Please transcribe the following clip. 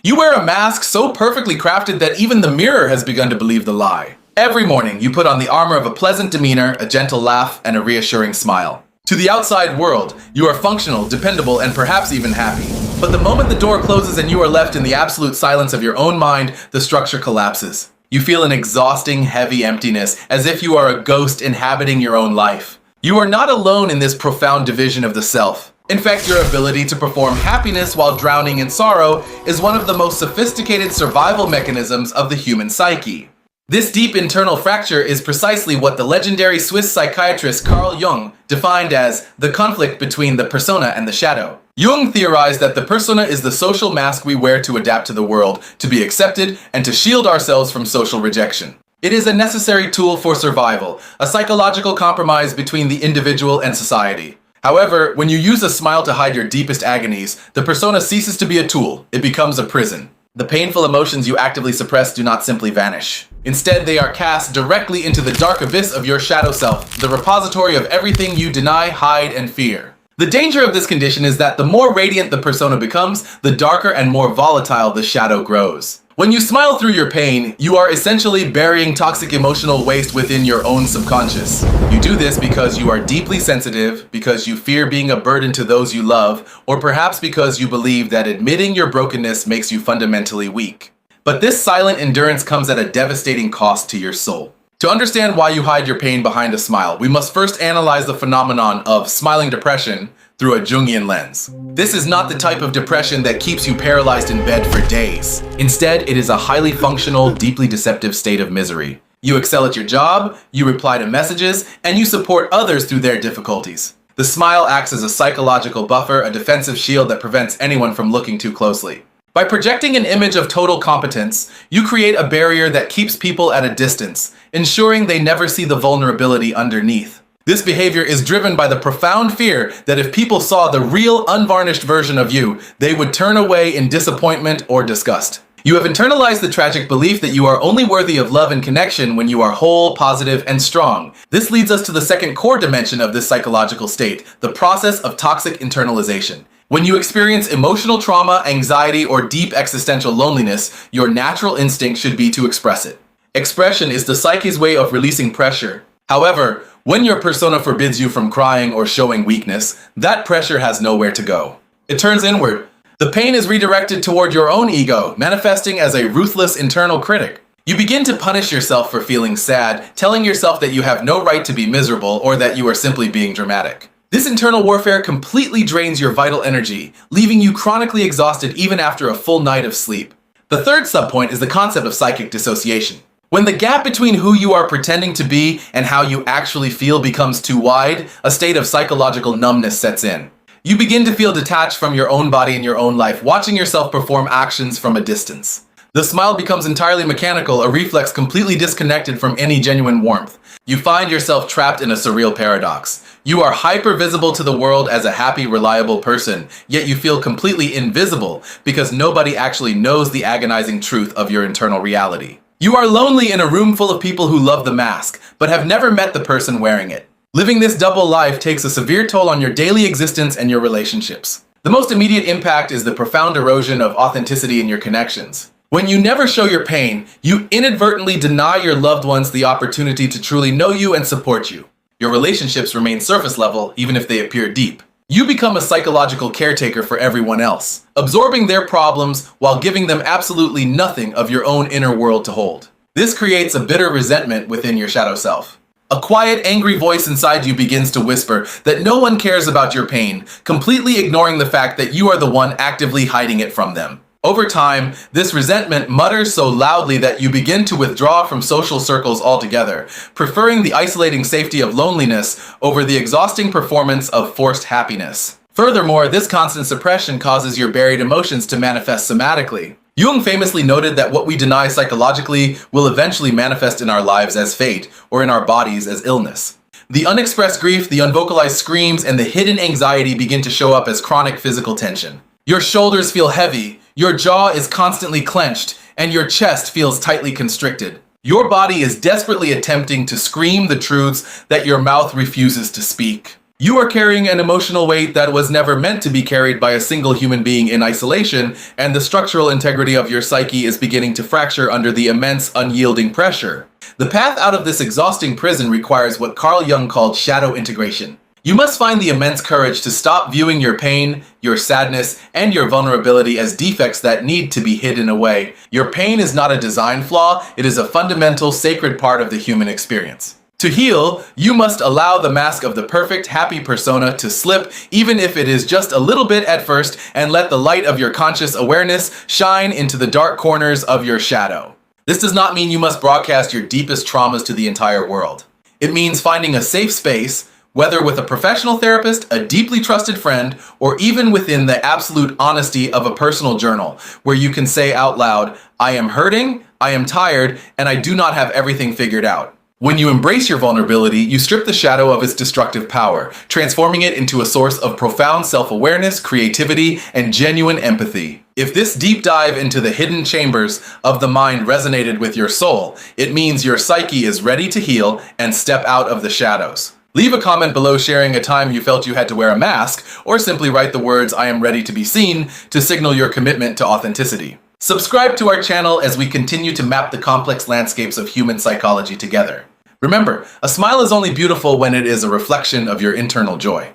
You wear a mask so perfectly crafted that even the mirror has begun to believe the lie. Every morning, you put on the armor of a pleasant demeanor, a gentle laugh, and a reassuring smile. To the outside world, you are functional, dependable, and perhaps even happy. But the moment the door closes and you are left in the absolute silence of your own mind, the structure collapses. You feel an exhausting, heavy emptiness, as if you are a ghost inhabiting your own life. You are not alone in this profound division of the self. In fact, your ability to perform happiness while drowning in sorrow is one of the most sophisticated survival mechanisms of the human psyche. This deep internal fracture is precisely what the legendary Swiss psychiatrist Carl Jung defined as the conflict between the persona and the shadow. Jung theorized that the persona is the social mask we wear to adapt to the world, to be accepted, and to shield ourselves from social rejection. It is a necessary tool for survival, a psychological compromise between the individual and society. However, when you use a smile to hide your deepest agonies, the persona ceases to be a tool. It becomes a prison. The painful emotions you actively suppress do not simply vanish. Instead, they are cast directly into the dark abyss of your shadow self, the repository of everything you deny, hide, and fear. The danger of this condition is that the more radiant the persona becomes, the darker and more volatile the shadow grows. When you smile through your pain, you are essentially burying toxic emotional waste within your own subconscious. You do this because you are deeply sensitive, because you fear being a burden to those you love, or perhaps because you believe that admitting your brokenness makes you fundamentally weak. But this silent endurance comes at a devastating cost to your soul. To understand why you hide your pain behind a smile, we must first analyze the phenomenon of smiling depression through a Jungian lens. This is not the type of depression that keeps you paralyzed in bed for days. Instead, it is a highly functional, deeply deceptive state of misery. You excel at your job, you reply to messages, and you support others through their difficulties. The smile acts as a psychological buffer, a defensive shield that prevents anyone from looking too closely. By projecting an image of total competence, you create a barrier that keeps people at a distance, ensuring they never see the vulnerability underneath. This behavior is driven by the profound fear that if people saw the real, unvarnished version of you, they would turn away in disappointment or disgust. You have internalized the tragic belief that you are only worthy of love and connection when you are whole, positive, and strong. This leads us to the second core dimension of this psychological state, the process of toxic internalization. When you experience emotional trauma, anxiety, or deep existential loneliness, your natural instinct should be to express it. Expression is the psyche's way of releasing pressure. However, when your persona forbids you from crying or showing weakness, that pressure has nowhere to go. It turns inward. The pain is redirected toward your own ego, manifesting as a ruthless internal critic. You begin to punish yourself for feeling sad, telling yourself that you have no right to be miserable or that you are simply being dramatic. This internal warfare completely drains your vital energy, leaving you chronically exhausted even after a full night of sleep. The third subpoint is the concept of psychic dissociation. When the gap between who you are pretending to be and how you actually feel becomes too wide, a state of psychological numbness sets in. You begin to feel detached from your own body and your own life, watching yourself perform actions from a distance. The smile becomes entirely mechanical, a reflex completely disconnected from any genuine warmth. You find yourself trapped in a surreal paradox. You are hyper-visible to the world as a happy, reliable person, yet you feel completely invisible because nobody actually knows the agonizing truth of your internal reality. You are lonely in a room full of people who love the mask, but have never met the person wearing it. Living this double life takes a severe toll on your daily existence and your relationships. The most immediate impact is the profound erosion of authenticity in your connections. When you never show your pain, you inadvertently deny your loved ones the opportunity to truly know you and support you. Your relationships remain surface level, even if they appear deep. You become a psychological caretaker for everyone else, absorbing their problems while giving them absolutely nothing of your own inner world to hold. This creates a bitter resentment within your shadow self. A quiet, angry voice inside you begins to whisper that no one cares about your pain, completely ignoring the fact that you are the one actively hiding it from them. Over time, this resentment mutters so loudly that you begin to withdraw from social circles altogether, preferring the isolating safety of loneliness over the exhausting performance of forced happiness. Furthermore, this constant suppression causes your buried emotions to manifest somatically. Jung famously noted that what we deny psychologically will eventually manifest in our lives as fate, or in our bodies as illness. The unexpressed grief, the unvocalized screams, and the hidden anxiety begin to show up as chronic physical tension. Your shoulders feel heavy, your jaw is constantly clenched, and your chest feels tightly constricted. Your body is desperately attempting to scream the truths that your mouth refuses to speak. You are carrying an emotional weight that was never meant to be carried by a single human being in isolation, and the structural integrity of your psyche is beginning to fracture under the immense, unyielding pressure. The path out of this exhausting prison requires what Carl Jung called shadow integration. You must find the immense courage to stop viewing your pain, your sadness, and your vulnerability as defects that need to be hidden away. Your pain is not a design flaw, it is a fundamental, sacred part of the human experience. To heal, you must allow the mask of the perfect, happy persona to slip, even if it is just a little bit at first, and let the light of your conscious awareness shine into the dark corners of your shadow. This does not mean you must broadcast your deepest traumas to the entire world. It means finding a safe space, whether with a professional therapist, a deeply trusted friend, or even within the absolute honesty of a personal journal, where you can say out loud, I am hurting, I am tired, and I do not have everything figured out. When you embrace your vulnerability, you strip the shadow of its destructive power, transforming it into a source of profound self-awareness, creativity, and genuine empathy. If this deep dive into the hidden chambers of the mind resonated with your soul, it means your psyche is ready to heal and step out of the shadows. Leave a comment below sharing a time you felt you had to wear a mask, or simply write the words, I am ready to be seen, to signal your commitment to authenticity. Subscribe to our channel as we continue to map the complex landscapes of human psychology together. Remember, a smile is only beautiful when it is a reflection of your internal joy.